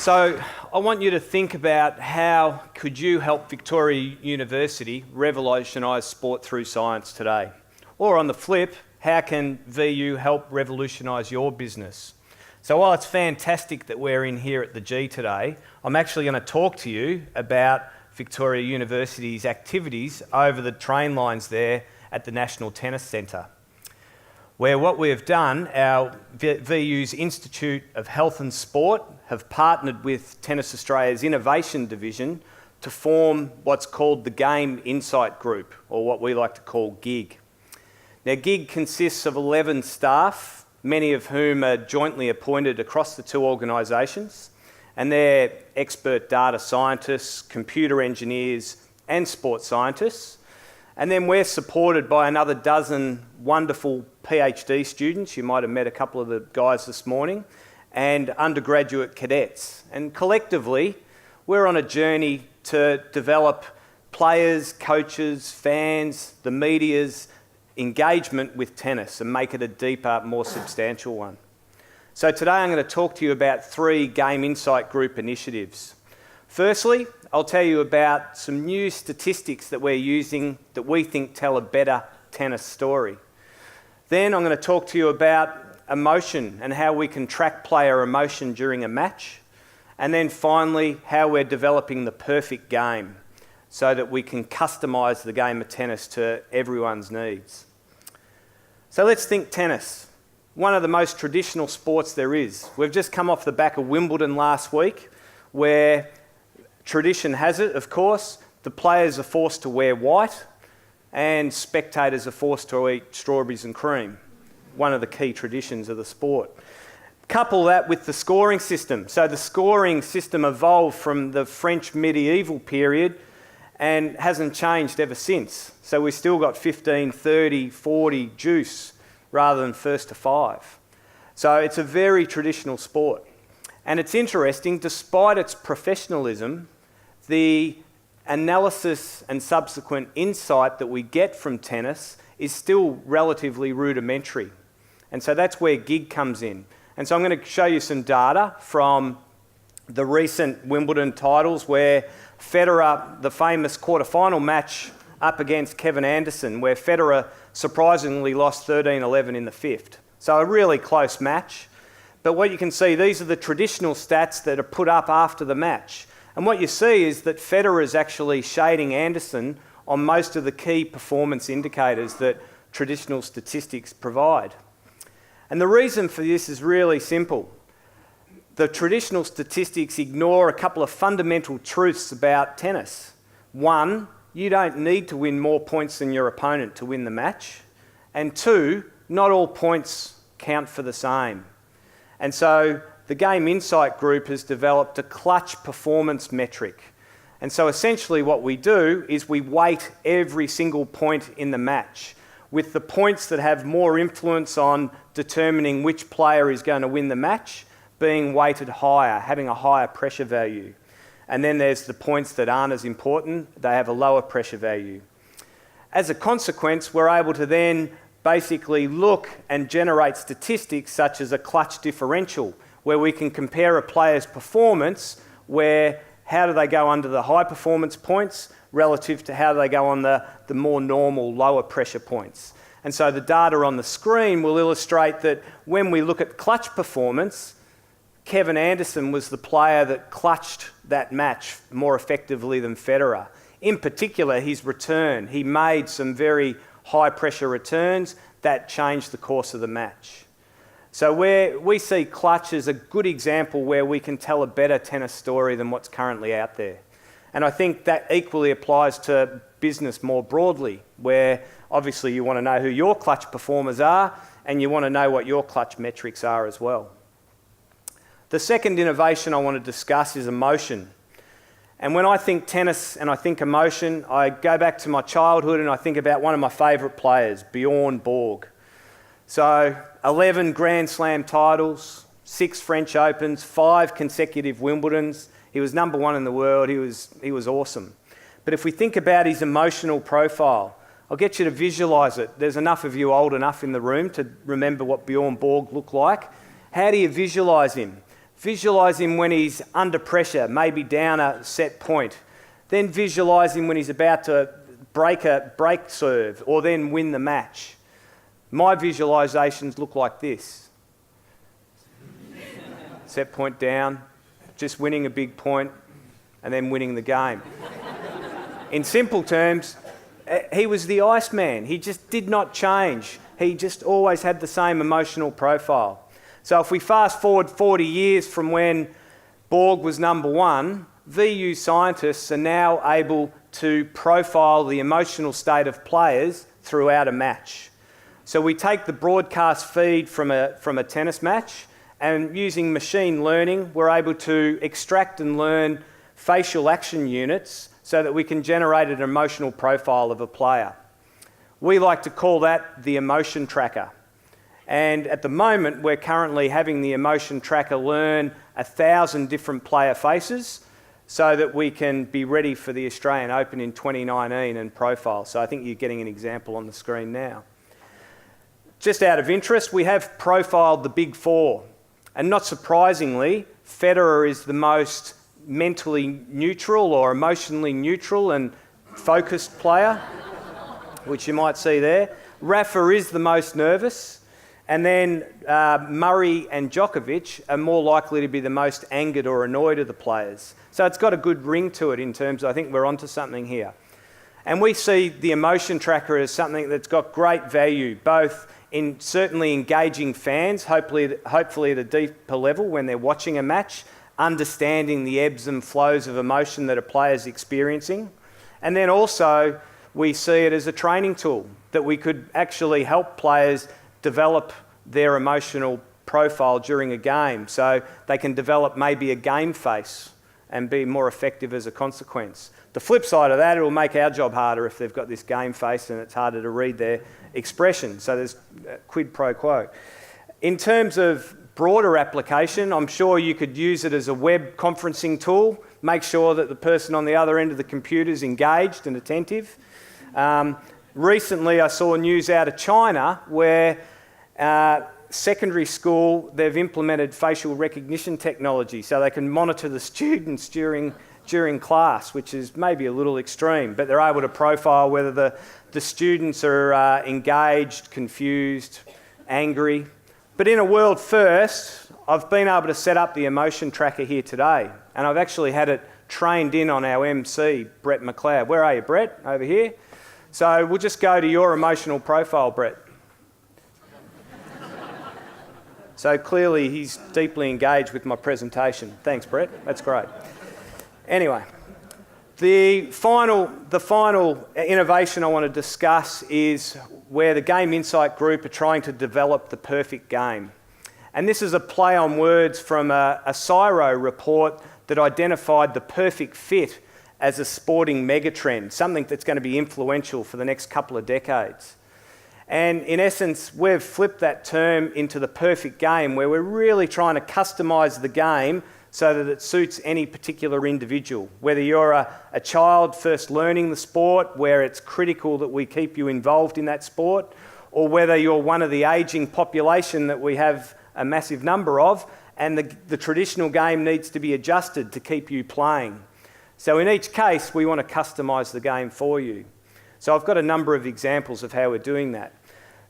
So I want you to think about how could you help Victoria University revolutionise sport through science today? Or on the flip, how can VU help revolutionise your business? So while it's fantastic that we're in here at the G today, I'm actually going to talk to you about Victoria University's activities over the train lines there at the National Tennis Centre, where what we have done, our VU's Institute of Health and Sport have partnered with Tennis Australia's Innovation Division to form what's called the Game Insight Group, or what we like to call GIG. Now, GIG consists of 11 staff, many of whom are jointly appointed across the two organisations, and they're expert data scientists, computer engineers, and sports scientists. And then we're supported by another dozen wonderful PhD students. You might have met a couple of the guys this morning, and undergraduate cadets. And collectively, we're on a journey to develop players, coaches, fans, the media's engagement with tennis and make it a deeper, more substantial one. So today I'm going to talk to you about 3 Game Insight Group initiatives. Firstly, I'll tell you about some new statistics that we're using that we think tell a better tennis story. Then I'm going to talk to you about emotion and how we can track player emotion during a match. And then finally, how we're developing the perfect game so that we can customise the game of tennis to everyone's needs. So let's think tennis. One of the most traditional sports there is. We've just come off the back of Wimbledon last week, where tradition has it, of course, the players are forced to wear white and spectators are forced to eat strawberries and cream, one of the key traditions of the sport. Couple that with the scoring system. So the scoring system evolved from the French medieval period and hasn't changed ever since. So we've still got 15, 30, 40 deuce rather than first to 5. So it's a very traditional sport. And it's interesting, despite its professionalism, the analysis and subsequent insight that we get from tennis is still relatively rudimentary. And so that's where GIG comes in. And so I'm going to show you some data from the recent Wimbledon titles where Federer, the famous quarterfinal match up against Kevin Anderson, where Federer surprisingly lost 13-11 in the 5th. So a really close match. But what you can see, these are the traditional stats that are put up after the match. And what you see is that Federer is actually shading Anderson on most of the key performance indicators that traditional statistics provide. And the reason for this is really simple. The traditional statistics ignore a couple of fundamental truths about tennis. One, you don't need to win more points than your opponent to win the match. And 2, not all points count for the same. And so the Game Insight Group has developed a clutch performance metric. And so essentially what we do is we weight every single point in the match, with the points that have more influence on determining which player is going to win the match being weighted higher, having a higher pressure value. And then there's the points that aren't as important, they have a lower pressure value. As a consequence, we're able to then basically look and generate statistics such as a clutch differential, where we can compare a player's performance, where how do they go under the high performance points relative to how do they go on the more normal lower pressure points. And so the data on the screen will illustrate that when we look at clutch performance, Kevin Anderson was the player that clutched that match more effectively than Federer. In particular, his return. He made some very high pressure returns that changed the course of the match. So where we see clutch as a good example where we can tell a better tennis story than what's currently out there. And I think that equally applies to business more broadly, where obviously you want to know who your clutch performers are and you want to know what your clutch metrics are as well. The second innovation I want to discuss is emotion. And when I think tennis and I think emotion, I go back to my childhood and I think about one of my favourite players, Bjorn Borg. So 11 Grand Slam titles, 6 French Opens, 5 consecutive Wimbledons. He was number 1 in the world. He was awesome. But if we think about his emotional profile, I'll get you to visualise it. There's enough of you old enough in the room to remember what Bjorn Borg looked like. How do you visualise him? Visualise him when he's under pressure, maybe down a set point. Then visualise him when he's about to break a break serve or then win the match. My visualisations look like this. Set point down, just winning a big point and then winning the game. In simple terms, he was the Iceman. He just did not change. He just always had the same emotional profile. So if we fast forward 40 years from when Borg was number one, VU scientists are now able to profile the emotional state of players throughout a match. So we take the broadcast feed from a tennis match, and using machine learning, we're able to extract and learn facial action units so that we can generate an emotional profile of a player. We like to call that the emotion tracker. And at the moment, we're currently having the emotion tracker learn 1,000 different player faces so that we can be ready for the Australian Open in 2019 and profile. So I think you're getting an example on the screen now. Just out of interest, we have profiled the big four. And not surprisingly, Federer is the most mentally neutral or emotionally neutral and focused player, which you might see there. Rafa is the most nervous. And then Murray and Djokovic are more likely to be the most angered or annoyed of the players. So it's got a good ring to it in terms of, I think we're onto something here. And we see the emotion tracker as something that's got great value, both in certainly engaging fans, hopefully at a deeper level when they're watching a match, understanding the ebbs and flows of emotion that a player's experiencing. And then also we see it as a training tool that we could actually help players develop their emotional profile during a game, so they can develop maybe a game face and be more effective as a consequence. The flip side of that, it will make our job harder if they've got this game face and it's harder to read their expression. So there's quid pro quo. In terms of broader application, I'm sure you could use it as a web conferencing tool, make sure that the person on the other end of the computer is engaged and attentive. Recently I saw news out of China where secondary school, they've implemented facial recognition technology so they can monitor the students during class, which is maybe a little extreme, but they're able to profile whether the students are engaged, confused, angry. But in a world first, I've been able to set up the emotion tracker here today, and I've actually had it trained in on our MC, Brett McLeod. Where are you, Brett? Over here. So we'll just go to your emotional profile, Brett. So clearly he's deeply engaged with my presentation. Thanks, Brett. That's great. Anyway, the final innovation I want to discuss is where the Game Insight Group are trying to develop the perfect game. And this is a play on words from a CSIRO report that identified the perfect fit as a sporting megatrend, something that's going to be influential for the next couple of decades. And in essence, we've flipped that term into the perfect game, where we're really trying to customise the game so that it suits any particular individual. Whether you're a child first learning the sport, where it's critical that we keep you involved in that sport, or whether you're one of the ageing population that we have a massive number of, and the traditional game needs to be adjusted to keep you playing. So in each case, we want to customise the game for you. So I've got a number of examples of how we're doing that.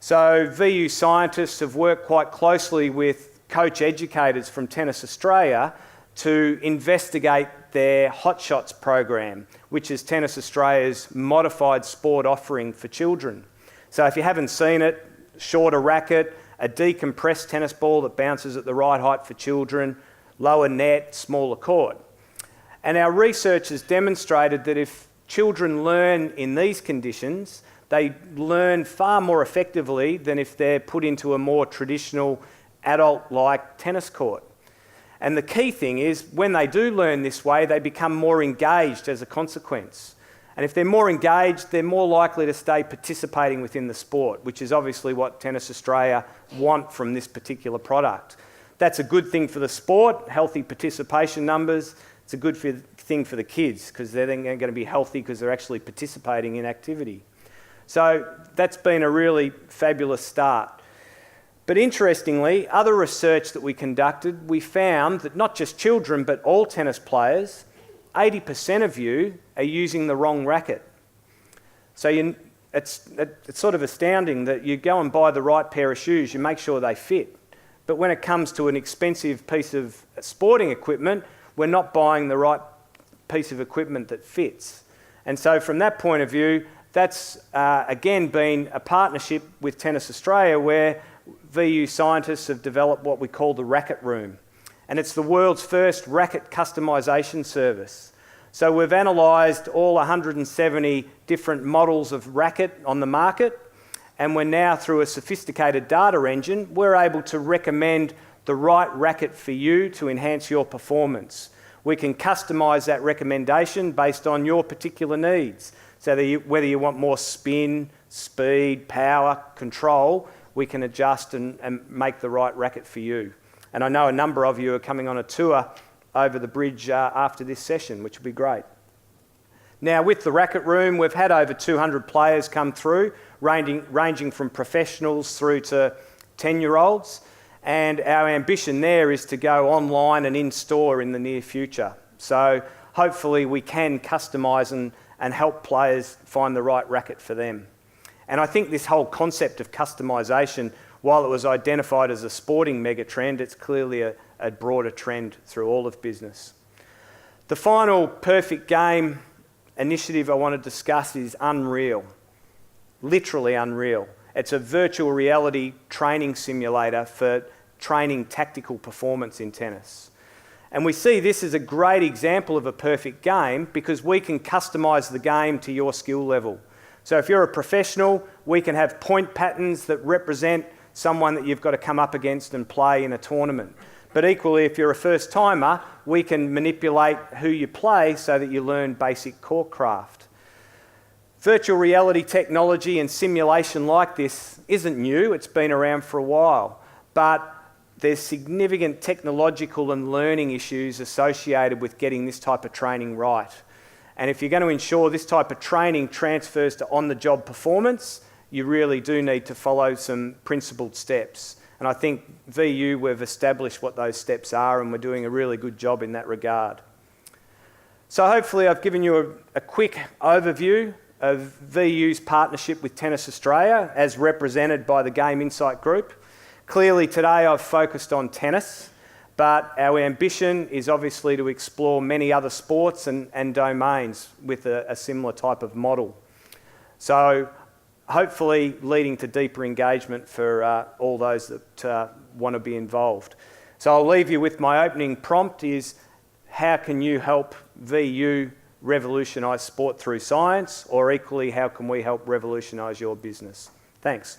So VU scientists have worked quite closely with coach educators from Tennis Australia to investigate their Hotshots program, which is Tennis Australia's modified sport offering for children. So if you haven't seen it, shorter racket, a decompressed tennis ball that bounces at the right height for children, lower net, smaller court. And our research has demonstrated that if children learn in these conditions, they learn far more effectively than if they're put into a more traditional adult-like tennis court. And the key thing is, when they do learn this way, they become more engaged as a consequence. And if they're more engaged, they're more likely to stay participating within the sport, which is obviously what Tennis Australia want from this particular product. That's a good thing for the sport, healthy participation numbers. It's a good thing for the kids, because they're then going to be healthy because they're actually participating in activity. So that's been a really fabulous start. But interestingly, other research that we conducted, we found that not just children, but all tennis players, 80% of you are using the wrong racket. So it's sort of astounding that you go and buy the right pair of shoes, you make sure they fit. But when it comes to an expensive piece of sporting equipment, we're not buying the right piece of equipment that fits. And so from that point of view, that's again been a partnership with Tennis Australia where VU scientists have developed what we call the Racket Room. And it's the world's first racket customisation service. So we've analysed all 170 different models of racket on the market, and we're now, through a sophisticated data engine, we're able to recommend the right racket for you to enhance your performance. We can customise that recommendation based on your particular needs. So that whether you want more spin, speed, power, control, we can adjust and make the right racket for you. And I know a number of you are coming on a tour over the bridge after this session, which will be great. Now, with the Racket Room, we've had over 200 players come through, ranging from professionals through to 10-year-olds. And our ambition there is to go online and in-store in the near future. So hopefully we can customise and help players find the right racket for them. And I think this whole concept of customisation, while it was identified as a sporting megatrend, it's clearly a broader trend through all of business. The final perfect game initiative I want to discuss is Unreal. Literally Unreal. It's a virtual reality training simulator for training tactical performance in tennis. And we see this as a great example of a perfect game because we can customise the game to your skill level. So if you're a professional, we can have point patterns that represent someone that you've got to come up against and play in a tournament. But equally, if you're a first timer, we can manipulate who you play so that you learn basic core craft. Virtual reality technology and simulation like this isn't new, it's been around for a while, but there's significant technological and learning issues associated with getting this type of training right. And if you're going to ensure this type of training transfers to on-the-job performance, you really do need to follow some principled steps. And I think VU, we've established what those steps are and we're doing a really good job in that regard. So hopefully I've given you a quick overview of VU's partnership with Tennis Australia as represented by the Game Insight Group. Clearly today I've focused on tennis, but our ambition is obviously to explore many other sports and domains with a similar type of model. So hopefully leading to deeper engagement for all those that want to be involved. So I'll leave you with my opening prompt is, how can you help VU revolutionise sport through science, or equally, how can we help revolutionise your business? Thanks.